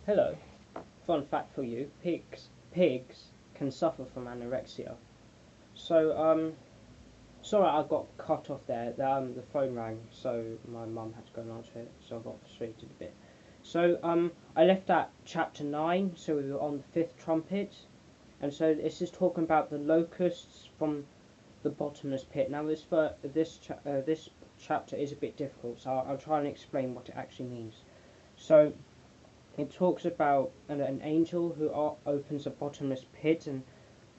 Hello. Fun fact for you: pigs can suffer from anorexia. So sorry I got cut off there. The phone rang, so my mum had to go and answer it. So I got frustrated a bit. So I left at chapter 9. So we were on the fifth trumpet, and so this is talking about the locusts from the bottomless pit. Now this chapter is a bit difficult, so I'll try and explain what it actually means. So it talks about an angel who opens a bottomless pit,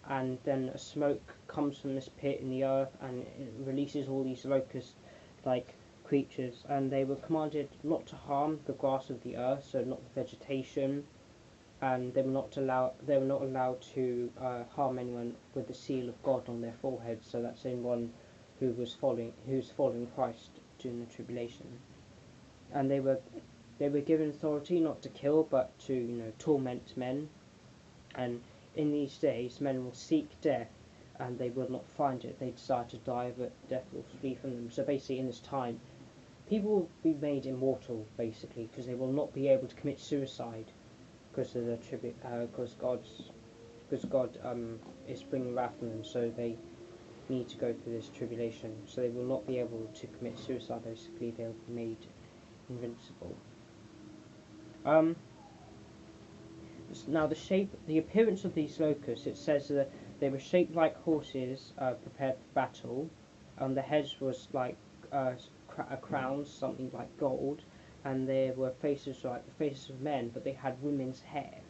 and then a smoke comes from this pit in the earth, and it releases all these locust-like creatures, and they were commanded not to harm the grass of the earth, so not the vegetation, and they were not allowed to harm anyone with the seal of God on their forehead. So that's anyone who's following Christ during the tribulation, and they were given authority not to kill, but to torment men. And in these days, men will seek death, and they will not find it. They desire to die, but death will flee from them. So basically, in this time, people will be made immortal, basically, because they will not be able to commit suicide because of the because God is bringing wrath on them. So they need to go through this tribulation. So they will not be able to commit suicide. Basically, they'll be made invincible. Now the appearance of these locusts, it says that they were shaped like horses prepared for battle. The heads was like crowns, something like gold, and there were faces like the faces of men, but they had women's hair,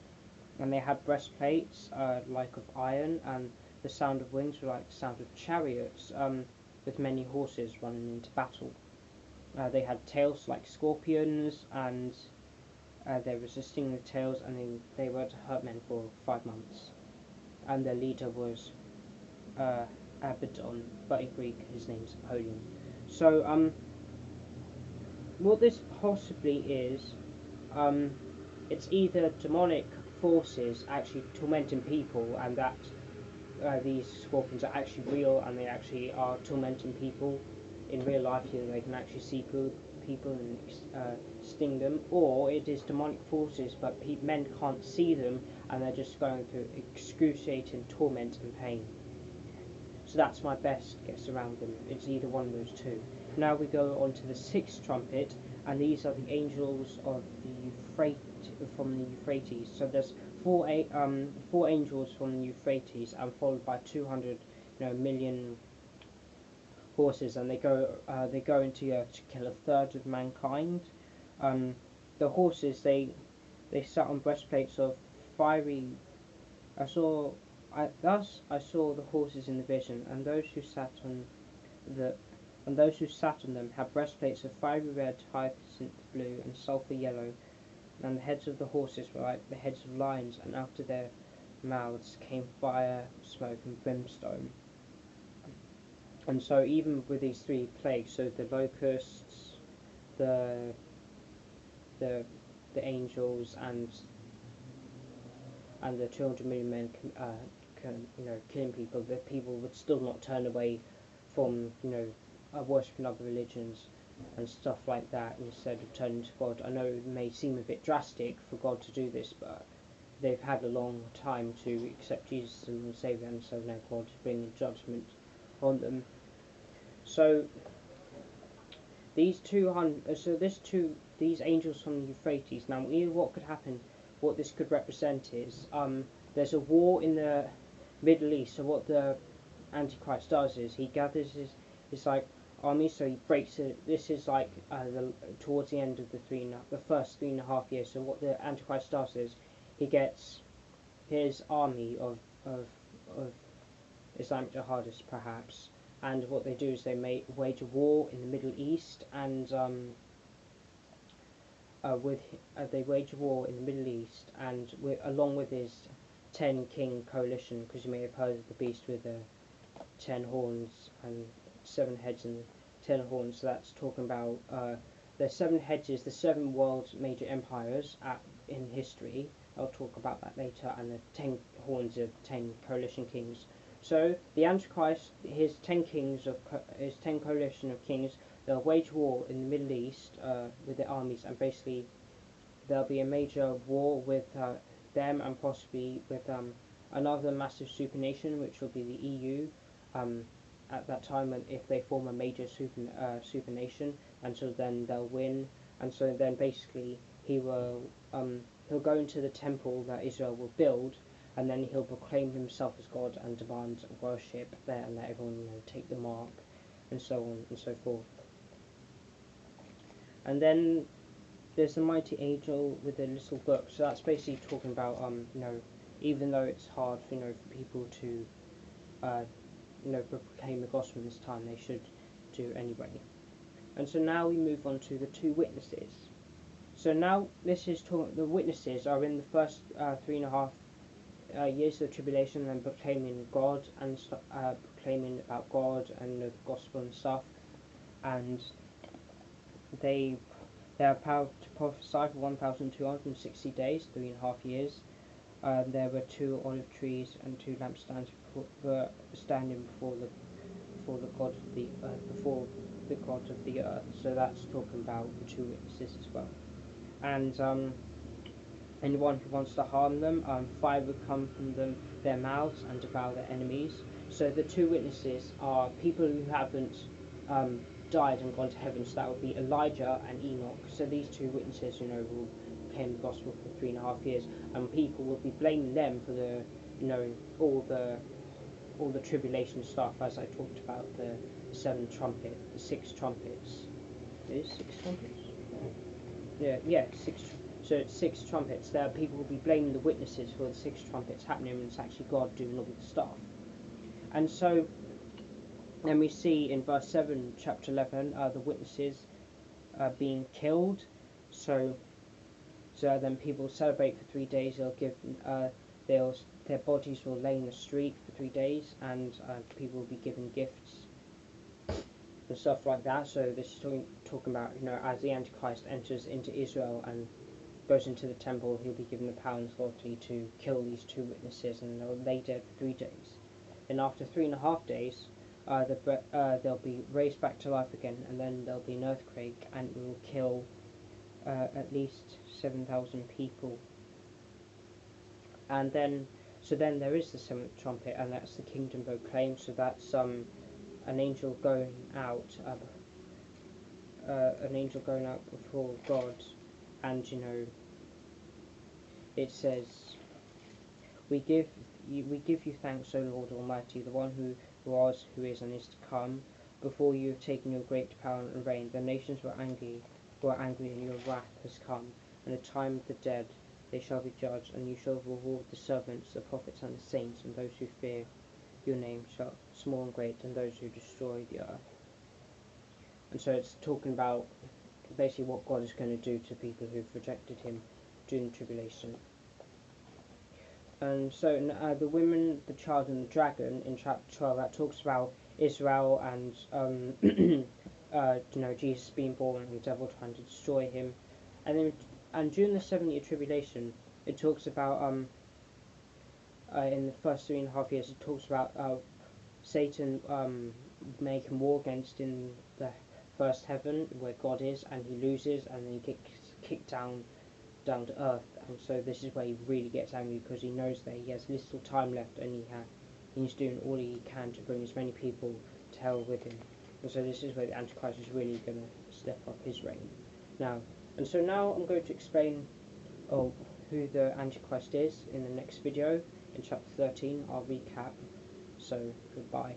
and they had breastplates like of iron, and the sound of wings were like the sound of chariots, with many horses running into battle. They had tails like scorpions, and they were stinging the tails, and they were to hurt men for 5 months. And their leader was Abaddon, but in Greek his name's Apollyon. So what this possibly is, it's either demonic forces actually tormenting people, and that these scorpions are actually real, and they actually are tormenting people in real life. They can actually see people and sting them, or it is demonic forces, but men can't see them, and they're just going through excruciating torment and pain. So that's my best guess around them. It's either one of those two. Now we go on to the sixth trumpet, and these are the angels of the from the Euphrates. So there's four angels from the Euphrates, and followed by 200 million horses, and they go into Earth to kill a third of mankind. The horses they sat on breastplates of fiery. I saw the horses in the vision, and those who sat on them had breastplates of fiery red, hyacinth blue, and sulphur yellow, and the heads of the horses were like the heads of lions, and out of their mouths came fire, smoke, and brimstone. And so even with these three plagues, so the locusts, the angels, and the 200 million men killing people, the people would still not turn away from worshipping other religions and stuff like that, instead of turning to God. I know it may seem a bit drastic for God to do this, but they've had a long time to accept Jesus as Lord and Saviour, and so now God is bringing judgment on them. So these angels from the Euphrates. Now, what could happen? What this could represent is there's a war in the Middle East. So what the Antichrist does is he gathers his like army. So he breaks it. This is like towards the end of the first 3.5 years. So what the Antichrist does is he gets his army of Islamic jihadists, perhaps. And what they do is they wage a war in the Middle East, and they wage a war in the Middle East, and along with his 10 king coalition, because you may have heard of the beast with the 10 horns and 7 heads and 10 horns. So that's talking about the 7 heads is the 7 world's major empires in history. I'll talk about that later, and the 10 horns of 10 coalition kings. So the Antichrist, his 10 coalition of kings, they'll wage war in the Middle East with their armies, and basically there'll be a major war with them and possibly with another massive supernation, which will be the EU. At that time, if they form a major supernation, and so then they'll win, and so then basically he'll go into the temple that Israel will build, and then he'll proclaim himself as God and demand worship there, and let everyone take the mark, and so on and so forth. And then there's the mighty angel with a little book. So that's basically talking about even though it's hard for people to proclaim the gospel this time, they should do anyway. And so now we move on to the two witnesses. So now this is the witnesses are in the first 3.5 years of the tribulation, and proclaiming God and proclaiming about God and the gospel and stuff, and they have power to prophesy for 1,260 days, 3.5 years. There were 2 olive trees and 2 lampstands were standing before the God of the before the God of the earth. So that's talking about the 2 witnesses as well. And anyone who wants to harm them, fire would come from their mouths and devour their enemies. So the 2 witnesses are people who haven't died and gone to heaven. So that would be Elijah and Enoch. So these 2 witnesses, will proclaim the gospel for 3.5 years, and people will be blaming them for the, all the tribulation stuff, as I talked about the 6 trumpets. Is 6 trumpets? Yeah, 6. So it's 6 trumpets. There, people will be blaming the witnesses for the 6 trumpets happening, and it's actually God doing all the stuff. And so then we see in verse 7, chapter 11, the witnesses being killed. So then people celebrate for 3 days. Their bodies will lay in the street for 3 days, and people will be given gifts and stuff like that. So this is talking about, as the Antichrist enters into Israel and goes into the temple, he'll be given the power and authority to kill these 2 witnesses, and they'll lay dead for 3 days. And after 3.5 days, they'll be raised back to life again, and then there'll be an earthquake, and it will kill at least 7,000 people. And then there is the 7th trumpet, and that's the kingdom proclaimed. So that's an angel going out, before God, and it says, we give you thanks, O Lord Almighty, the one who was, who is, and is to come. Before you have taken your great power and reign, the nations were angry, and your wrath has come, and the time of the dead they shall be judged, and you shall reward the servants, the prophets, and the saints, and those who fear your name, small and great, and those who destroy the earth. And so it's talking about basically what God is going to do to people who've rejected him during the tribulation. And so the women, the child, and the dragon in chapter 12, that talks about Israel and Jesus being born and the devil trying to destroy him. And during the 7-year tribulation, it talks about in the first 3.5 years, it talks about Satan making war against in the first heaven where God is, and he loses, and then he gets kicked down to earth. And so this is where he really gets angry, because he knows that he has little time left, and he's doing all he can to bring as many people to hell with him. And so this is where the Antichrist is really going to step up his reign. Now I'm going to explain who the Antichrist is in the next video. In chapter 13 I'll recap. So goodbye.